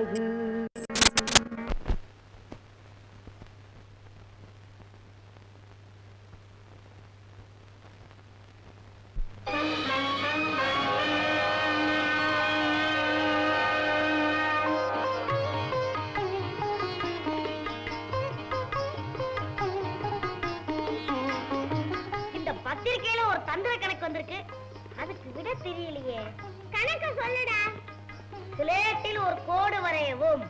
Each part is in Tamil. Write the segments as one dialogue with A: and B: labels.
A: அழகு.
B: பத்திரிகையில ஒரு தந்திர கணக்கு வந்திருக்கு, அதுக்கு விட தெரியலையே. கணக்கு சொல்லுடா. ஸ்லேட்டில் ஒரு கோடு வரையவும்,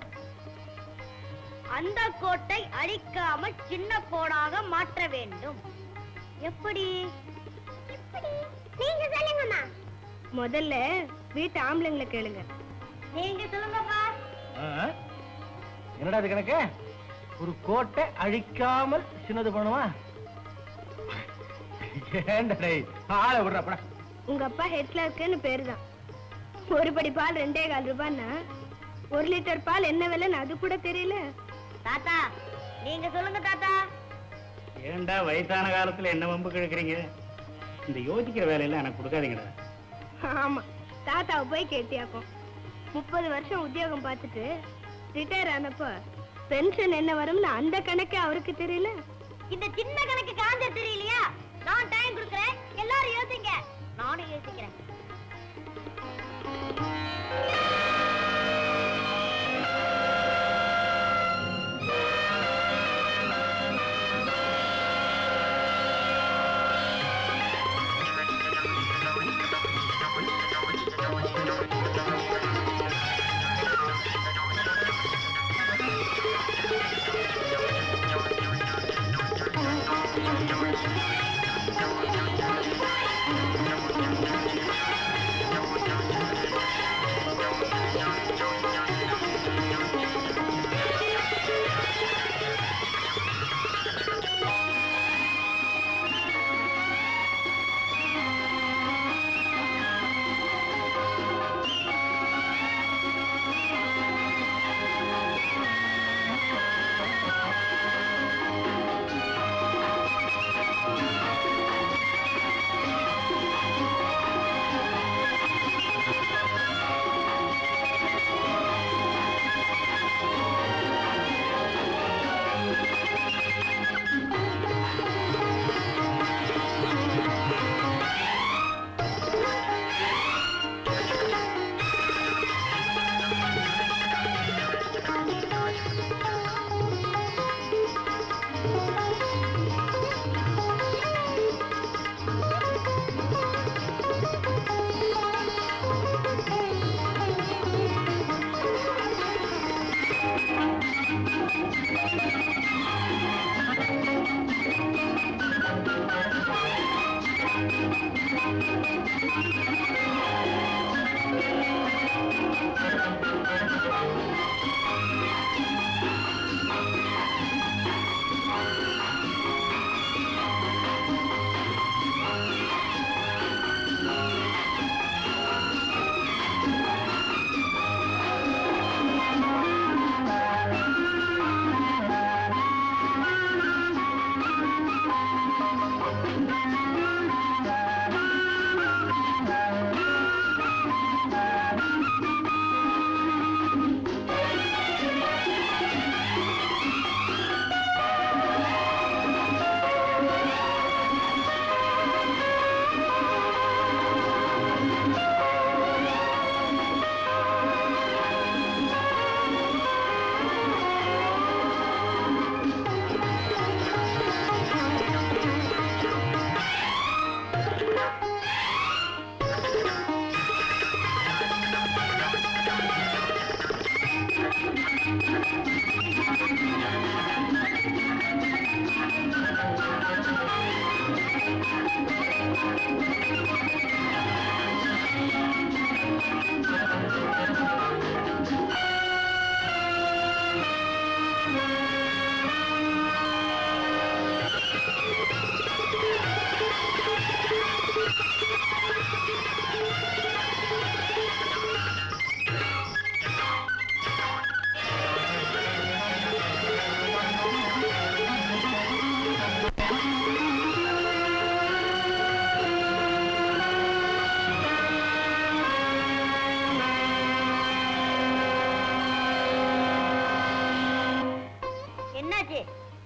B: அந்த கோட்டை அழிக்காமல் சின்ன கோடாக மாற்ற வேண்டும். எப்படி? நீங்க சொல்லுங்கம்மா.
C: முதல்ல வீட்டு ஆம்பளைங்களை கேளுங்க.
B: நீங்க சொல்லுங்கப்பா.
A: என்னடா இது கணக்கு? ஒரு கோட்டை அழிக்காமல் சின்னது பண்ணுவா? ஆளை விடுறப்ப
C: உங்க அப்பா ஹெட் கிளார்க்குன்னு பேருதான். ஒரு படி பால் 2.25 ரூபாய்னா 1 லிட்டர் பால் என்ன விலைன்னு அது கூட தெரியல.
B: தாத்தா நீங்க சொல்லுங்க தாத்தா.
D: ஏண்டா வயசான காலத்துல என்ன வம்பு கிழக்குறீங்க? இந்த யோசிக்கிற வேலையெல்லாம் எனக்கு கொடுக்காதீங்கடா.
C: ஆமா, தாத்தாவை போய் கேட்டியாக்கும். 30 வருஷம் உத்தியோகம் பார்த்துட்டு ரிட்டையர் ஆனப்போ பென்ஷன் என்ன வரும்னு அந்த கணக்கு அவருக்கு தெரியல.
B: இந்த சின்ன கணக்கு காஞ்ச தெரியலையா? நான் டைம் கொடுக்கிறேன், எல்லாரும் யோசிங்க. நானும் யோசிக்கிறேன்.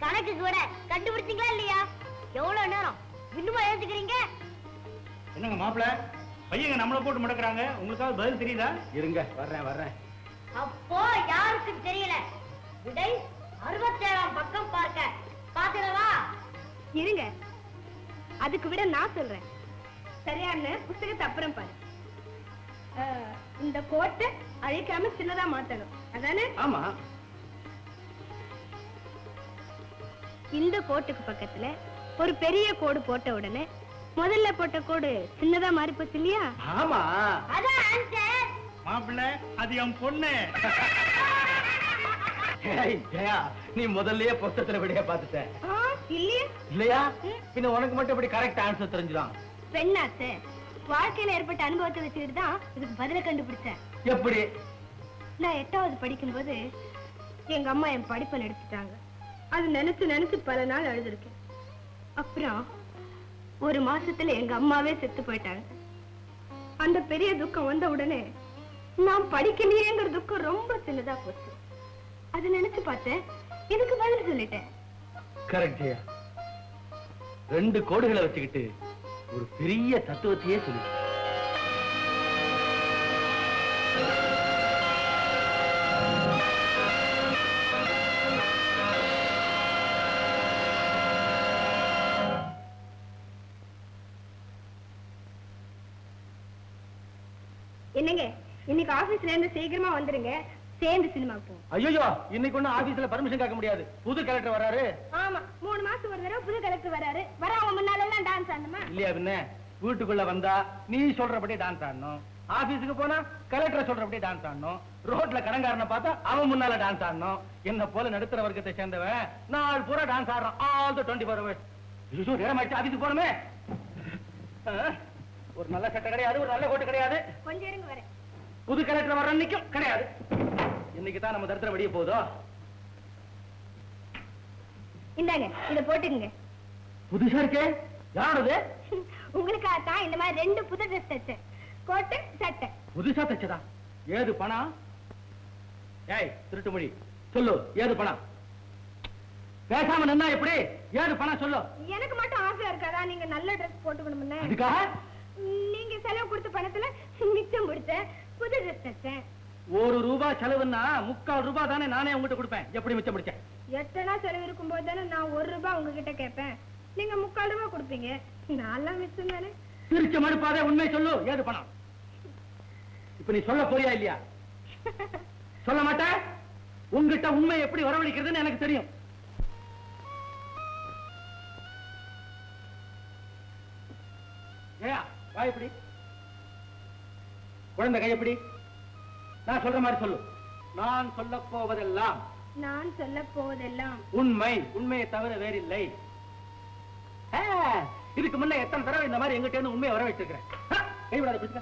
B: கணக்கு கூட கண்டுபிடிச்சீங்களா இல்லையா? எவ்வளவு நேரம் இன்னுமா எழுந்துக்கிறீங்க?
D: என்னங்க மாப்பிள்ள, பையங்க நம்மள போட்டு முடக்குறாங்க. உங்களுக்காவது பதில் தெரியுதா?
A: இருங்க, வர்றேன்.
B: அப்போ யாருக்கும் தெரியல. விடை 67ஆம் பக்கம் பார்க்க. பாத்துடவா?
C: இருங்க, அதுக்கு விட நான் சொல்றேன். சரியான புத்தகத்தை அப்புறம் பாரு. இந்த கோட்டை அழிக்காம சின்னதா மாத்தணும், அதானே?
A: ஆமா.
C: இந்த கோட்டுக்கு பக்கத்துல ஒரு பெரிய கோடு போட்ட உடனே முதல்ல போட்ட கோடு சின்னதா மாறி போச்சு இல்லையா?
A: ஆமா.
B: அதான் ஆன்சர்.
D: மாப்பிள்ள, அது என் பொண்ணு.
A: ஜெயா, நீ முதல்லயே புத்தகத்துல விடைய பாத்துட்ட இல்லையா? பின்ன உனக்கு மட்டும் இப்படி கரெக்ட் ஆன்சர் தெரிஞ்சுதான்?
C: பெண்ணாச்சு வாழ்க்கையில ஏற்பட்ட அனுபவத்தை வச்சுக்கிட்டு தான் இதுக்கு பதில கண்டுபிடிச்சேன்.
A: எப்படி?
C: நான் 8வது படிக்கும்போது எங்க அம்மா என் படிப்பை நிறுத்திட்டாங்க. அது நினைச்சு பல நாள் அழுதுருக்கேன். அப்புறம் ஒரு மாசத்துல எங்க அம்மாவே செத்து போயிட்டாங்க. அந்த பெரிய துக்கம் வந்த உடனே நான் படிக்கலையேங்கிற துக்கம் ரொம்ப சின்னதா போச்சு. அது நினைச்சு பார்த்தேன், இதுக்கு பதில் சொல்லிட்டேன்.
A: கரெக்ட் ஜெயா. 2 கோடுகளை வச்சுக்கிட்டு ஒரு பெரிய தத்துவத்தையே சொல்லி.
C: என்னங்க, இன்னைக்கு ஆபீஸ்ல இருந்து சீக்கிரமா வந்துருங்க, சேர்ந்து சினிமாக்கு போவோம்.
A: ஐயோ, இன்னைக்கு ஒண்ணு ஆபீஸ்ல பர்மிஷன் கேட்க முடியாது. புது கலெக்டர் வராரு.
C: ஆமா, 3 மாசம் ஒரு தடவை புது கலெக்டர் வராரு. வராம முன்னால எல்லாம் டான்ஸ் ஆடணுமா?
A: இல்லையா? பின்ன வீட்டுக்குள்ள வந்தா நீ சொல்றபடி டான்ஸ் ஆடணும். ஆபீஸுக்கு போனா கலெக்டர் சொல்றபடி டான்ஸ் ஆடணும். ரோட்ல கடங்காரனை பார்த்தா அவன் முன்னால டான்ஸ் ஆடணும். என்ன போல நடுத்தர வர்க்கத்தை சேர்ந்தவன் நாள் பூரா டான்ஸ் ஆடுறான். All the 24 hours. ஐயோ, நேரம் ஆயிடுச்சு, ஆபீஸுக்கு போகணுமே. ஒரு நல்ல சட்டை கிடையாது, ஒரு நல்ல கோட்டு கிடையாது.
C: கொஞ்சம் இருங்க வரேன்.
A: புது கலெக்டர் வர்ற அன்னைக்கும் கிடையாது. இன்னைக்கு தான் நம்ம தரித்திரம் வெளியே போதோ.
C: இந்தாங்க, இத போட்டுங்க.
A: புதுசா இருக்கே, யாரோடது?
C: உங்களுக்காக தான் இந்த மாதிரி 2 புது ட்ரெஸ் தச்சேன். கோட்டு சட்டை.
A: புதுசா தச்சதா? ஏது பணம்? ஏய் திருட்டு மொழி, சொல்லு, ஏது பணம்? பேசாம நின்னா எப்படி? ஏது பணம் சொல்லு.
C: எனக்கு மட்டும் ஆசையா இருக்காதா நீங்க நல்ல ட்ரெஸ் போட்டுக்கணும்னு?
A: அதுக்காக
C: நீங்க செலவு கொடுத்த பணத்துல மிச்சம் பிடிச்ச புது ட்ரெஸ் தச்சேன்.
A: ₹1 செலவுன்னா ₹3/4 தானே நானே உங்ககிட்ட கொடுப்பேன். எப்படி மிச்சம் பிடிச்சேன்?
C: எத்தனா செலவு இருக்கும் போது தானே நான் ₹1 உங்ககிட்ட கேட்பேன். நீங்க ₹3/4 கொடுப்பீங்க. நான்லாம் மிச்சம் தானே.
A: திருச்ச மறுப்பாதே, உண்மை சொல்லு, ஏது பணம்? இப்ப நீ சொல்ல போறியா இல்லையா? சொல்ல மாட்டேன். உங்ககிட்ட உண்மை எப்படி வரவழைக்கிறதுன்னு எனக்கு தெரியும். ஏயா வா, எப்படி குழந்தை கை எப்படி? நான் சொல்ற மாதிரி சொல்லு. நான் சொல்ல போவதெல்லாம்
C: நான் சொல்ல போவதெல்லாம்
A: உண்மை, உண்மையை தவிர வேறில்லை. இதுக்கு முன்ன எத்தனை தடவை இந்த மாதிரி எங்கிட்ட இருந்து உண்மையை வர வச்சிருக்கிறேன். கைவிடாத பிடிச்ச.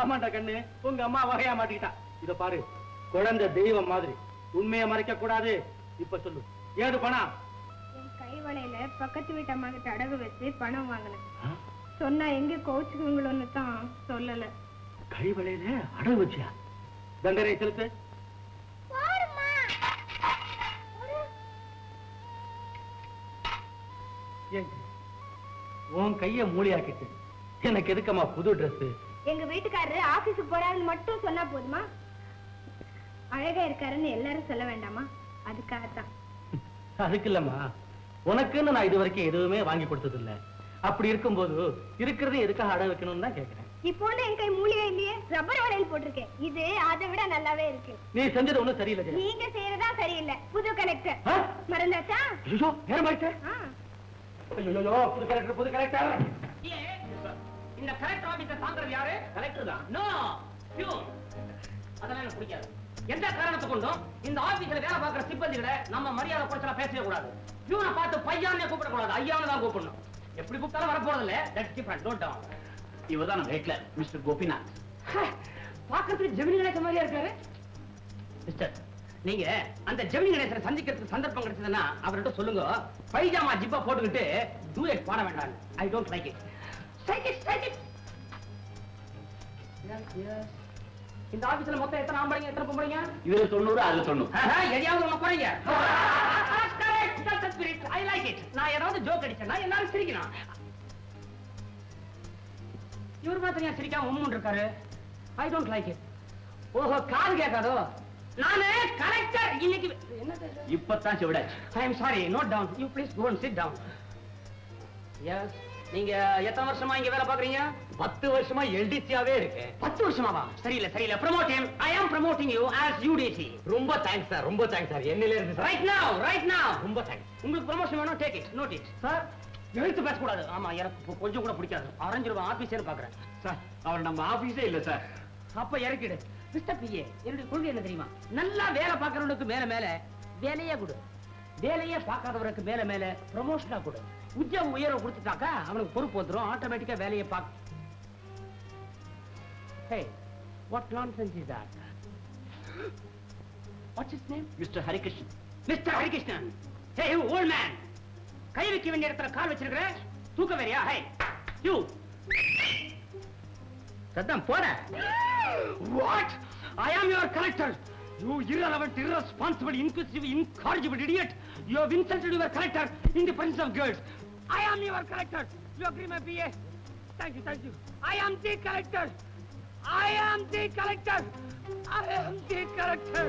A: ஆமாண்டா கண்ணு, உங்க அம்மா வகையா மாட்டிக்கிட்டா. இத பாரு, குழந்தை தெய்வம் மாதிரி, உண்மையை மறைக்க கூடாது. இப்ப சொல்லு, ஏது பணம்?
C: என் கைவளையில பக்கத்து வீட்டு அம்மா கிட்ட அடகு வச்சு பணம் வாங்கினேன். சொன்னா எங்க கோச்சுக்குங்களோன்னு தான் சொல்லல.
A: கைவளையில அடகு வச்சியா? தண்டனை செலுத்து. உன் கைய மூலியாக்கிட்டு எனக்கு எதுக்கம்மா புது ட்ரெஸ்?
C: எங்க வீட்டுக்காரரு ஆபீஸுக்கு போறாருன்னு மட்டும் சொன்னா போதுமா? அழகா இருக்காருன்னு எல்லாரும் சொல்ல வேண்டாமா? அதுக்காகத்தான்.
A: அதுக்கு இல்லம்மா, உனக்குன்னு நான் இது வரைக்கும் எதுவுமே வாங்கி கொடுத்தது இல்ல. அப்படி இருக்கும்போது இருக்கிறதே எதுக்காக அடகு வைக்கணும்னு தான் கேட்கிறேன்.
C: இப்போ என் கை மூலிகை இல்லையே, ரப்பர் வளையல் போட்டிருக்கேன். இது அதை விட நல்லாவே இருக்கு.
A: நீ செஞ்சது ஒண்ணும் சரியில்லை.
C: நீங்க செய்யறதா சரியில்லை. புது கலெக்டர் மறந்தாச்சா?
A: ஐயோ, நேரம் ஆயிடுச்சு. ஐயோ, புது கலெக்டர், புது கலெக்டர்.
E: இந்த கலெக்டர் ஆபீஸை தாங்கிறது யாரு? கலெக்டர் தான். No, peon. அதெல்லாம் எனக்கு பிடிக்காது. எந்த காரணத்தை கொண்டும் இந்த ஆபீஸ்ல வேலை பார்க்கிற சிப்பந்திகளை நம்ம மரியாதை குறைச்சலா பேசவே கூடாது. பியூனை பார்த்து பையானே கூப்பிடக்கூடாது, ஐயானு தான் கூப்பிடணும். எப்படி கூப்பிட்டாலும் வரப்போறது இல்ல. That's different. Note down.
D: இவதான் நம்ம ஹெட்லர் மிஸ்டர் கோபிநாத்.
E: பார்க்கறதுக்கு ஜெமினி கணேசன் மாதிரியா இருக்காரு. மிஸ்டர், நீங்க அந்த ஜெமினி கணேசனை சந்திக்கிறதுக்கு சந்தர்ப்பம் கிடைச்சதுன்னா அவர்கிட்ட சொல்லுங்க, பைஜாமா ஜிப்பா போட்டுக்கிட்டு டூயட் பாட வேண்டாம். I don't like it. இந்த ஆபீஸ்ல மொத்தம் எத்தனை ஆம்பளைங்க எத்தனை பொம்பளைங்க?
D: இதுல 90 அதுல 90.
E: எதையாவது ஒண்ணு குறைங்க. I like it. நான் ஏதாவது ஜோக் அடிச்சேன்னா எல்லாரும் சிரிக்கணும். இவர் மாத்திரம் ஏன் சிரிக்காம உம்முன்னு இருக்காரு? I don't like it. ஓஹோ, காது கேட்காதோ? நானே கலெக்டர் இன்னைக்கு என்னது?
D: இப்பதான் செவிடாச்சு.
E: I am sorry, note down. You please go and sit down. Yes. நீங்க எத்தனை வருஷமா இங்க வேலை பாக்குறீங்க?
D: 10 வருஷமா எல்டிசியாவே இருக்கேன்.
E: 10 வருஷமாவா? சரியில்லை சரியில்லை. Promote him. I am promoting you as UDC.
D: ரொம்ப தேங்க்ஸ் சார், ரொம்ப தேங்க்ஸ் சார். என்னில இருந்து சார்.
E: Right now.
D: ரொம்ப தேங்க்ஸ்.
E: உங்களுக்கு ப்ரமோஷன் வேணும், டேக் இட், நோட் இட். சார், எழுத்து பேச கூடாது. ஆமா, எனக்கு கொஞ்சம் கூட பிடிக்காது. அரேஞ்சிருவா ஆபீஸ்னு பாக்குறேன்.
D: சார், அவர் நம்ம ஆபீஸே இல்ல சார்.
E: அப்ப இறக்கிடு. மிஸ்டர் பிஏ, என்னுடைய கொள்கை என்ன தெரியுமா? நல்லா வேலை பார்க்கறவனுக்கு மேல மேல வேலையே கொடு. வேலையே பார்க்காதவருக்கு மேல மேல ப்ரமோஷனா கொடு. உத்தியோக உயர்வு கொடுத்துட்டாக்கா அவனுக்கு பொறுப்பு வந்துரும், ஆட்டோமேட்டிக்கா வேலையை பார்க்க. Hey, what nonsense is that? What's his name?
D: Mr. Harikrishnan.
E: Mr. Harikrishnan. Hey, you old man. கை வைக்க வேண்டிய இடத்துல கால் வச்சிருக்கிற, தூக்க வேறியா? Hey, you. சத்தம் போட. What? I am your collector. You irrelevant, irresponsible, inquisitive, incorrigible idiot. You have insulted your collector in the presence of girls. I am your collector. You agree, my PA? Thank you, thank you. I am the collector. I am the collector. I am the collector.